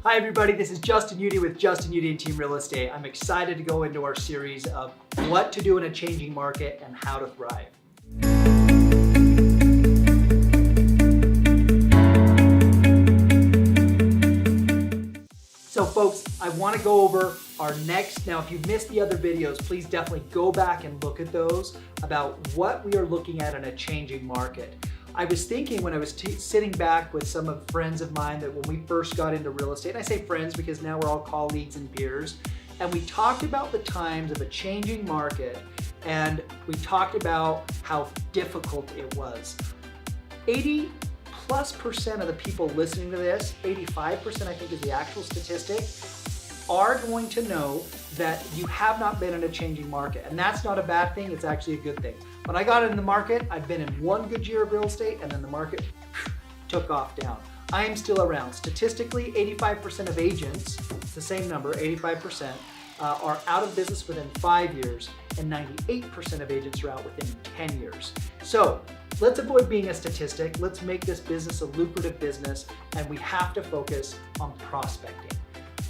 Hi everybody, this is Justin Udy with Justin Udy and Team Real Estate. I'm excited to go into our series of what to do in a changing market and how to thrive. So folks, I want to go over our next, now if you've missed the other videos, please definitely go back and look at those about what we are looking at in a changing market. I was thinking when I was sitting back with some friends of mine that when we first got into real estate, and I say friends because now we're all colleagues and peers, and we talked about the times of a changing market, and we talked about how difficult it was. 80+% of the people listening to this, 85% I think is the actual statistic, are going to know that you have not been in a changing market. And that's not a bad thing, it's actually a good thing. When I got into the market, I've been in one good year of real estate and then the market took off down. I am still around. Statistically, 85% of agents, it's the same number, 85%, are out of business within 5 years and 98% of agents are out within 10 years. So let's avoid being a statistic. Let's make this business a lucrative business, and we have to focus on prospecting.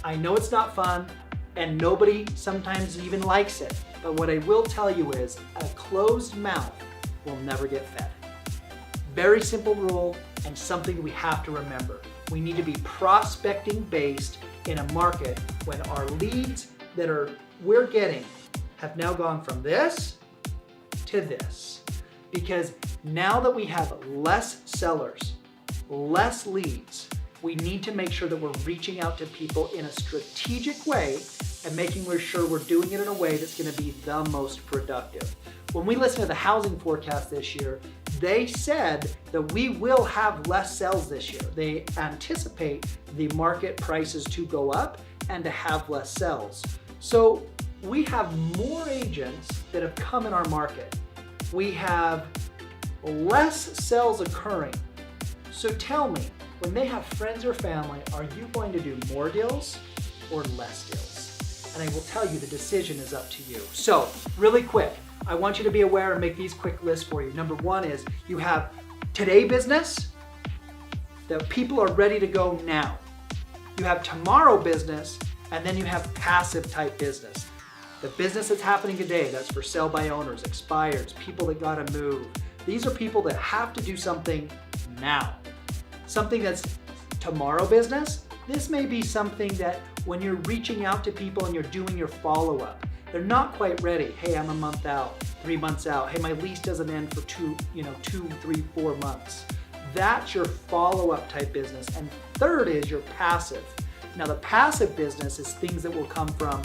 I know it's not fun and nobody sometimes even likes it, but what I will tell you is a closed mouth will never get fed. Very simple rule and something we have to remember. We need to be prospecting based in a market when our leads that we're getting have now gone from this to this. Because now that we have less sellers, less leads, we need to make sure that we're reaching out to people in a strategic way and making sure we're doing it in a way that's going to be the most productive. When we listen to the housing forecast this year, they said that we will have less sales this year. They anticipate the market prices to go up and to have less sales. So we have more agents that have come in our market. We have less sales occurring. So tell me, when they have friends or family, are you going to do more deals or less deals? And I will tell you the decision is up to you. So really quick, I want you to be aware and make these quick lists for you. Number one is you have today business, that people are ready to go now. You have tomorrow business, and then you have passive type business. The business that's happening today, that's for sale by owners, expireds, people that gotta move. These are people that have to do something now. Something that's tomorrow business, this may be something that when you're reaching out to people and you're doing your follow-up, they're not quite ready. Hey, I'm a month out, 3 months out. Hey, my lease doesn't end for 2, 3, 4 months. That's your follow-up type business. And third is your passive. Now the passive business is things that will come from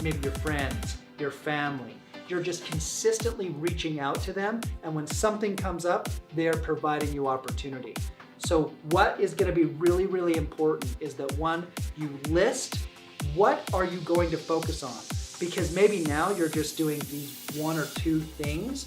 maybe your friends, your family. You're just consistently reaching out to them, and when something comes up, they're providing you opportunity. So what is going to be really, really important is that one, you list what are you going to focus on, because maybe now you're just doing these 1 or 2 things.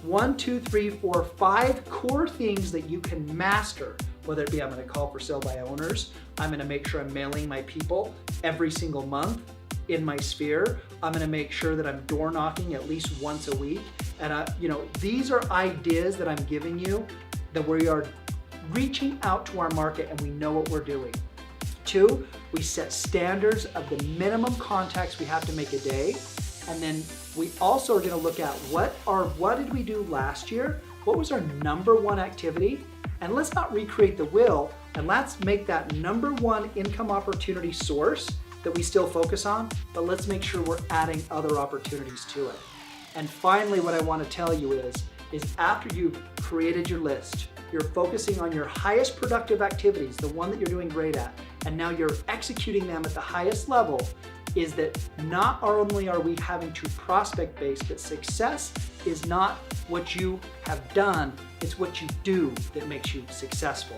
1, 2, 3, 4, 5 core things that you can master, whether it be I'm going to call for sale by owners, I'm going to make sure I'm mailing my people every single month in my sphere, I'm going to make sure that I'm door knocking at least once a week. And these are ideas that I'm giving you that we are reaching out to our market and we know what we're doing. 2, we set standards of the minimum contacts we have to make a day. And then we also are going to look at what did we do last year? What was our number one activity? And let's not recreate the wheel, and let's make that number one income opportunity source that we still focus on, but let's make sure we're adding other opportunities to it. And finally, what I want to tell you is after you've created your list, you're focusing on your highest productive activities, the one that you're doing great at, and now you're executing them at the highest level, is that not only are we having to prospect base, but success is not what you have done, it's what you do that makes you successful.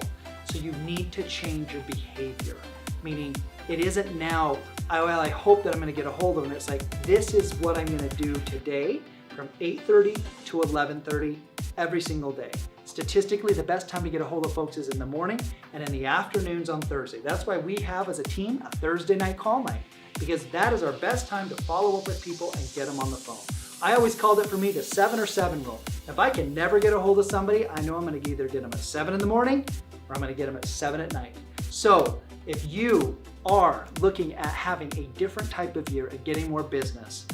So you need to change your behavior, meaning it isn't now, well, I hope that I'm gonna get a hold of them. It's like, this is what I'm gonna do today from 8:30 to 11:30 every single day. Statistically, the best time to get a hold of folks is in the morning and in the afternoons on Thursday. That's why we have, as a team, a Thursday night call night, because that is our best time to follow up with people and get them on the phone. I always called it for me the 7 or 7 rule. If I can never get a hold of somebody, I know I'm gonna either get them at 7 in the morning or I'm gonna get them at 7 at night. So if you are looking at having a different type of year and getting more business,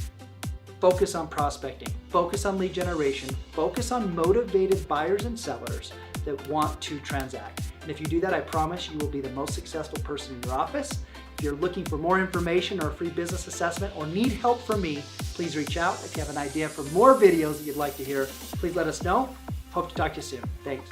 focus on prospecting, focus on lead generation, focus on motivated buyers and sellers that want to transact. And if you do that, I promise you will be the most successful person in your office. If you're looking for more information or a free business assessment or need help from me, please reach out. If you have an idea for more videos that you'd like to hear, please let us know. Hope to talk to you soon. Thanks.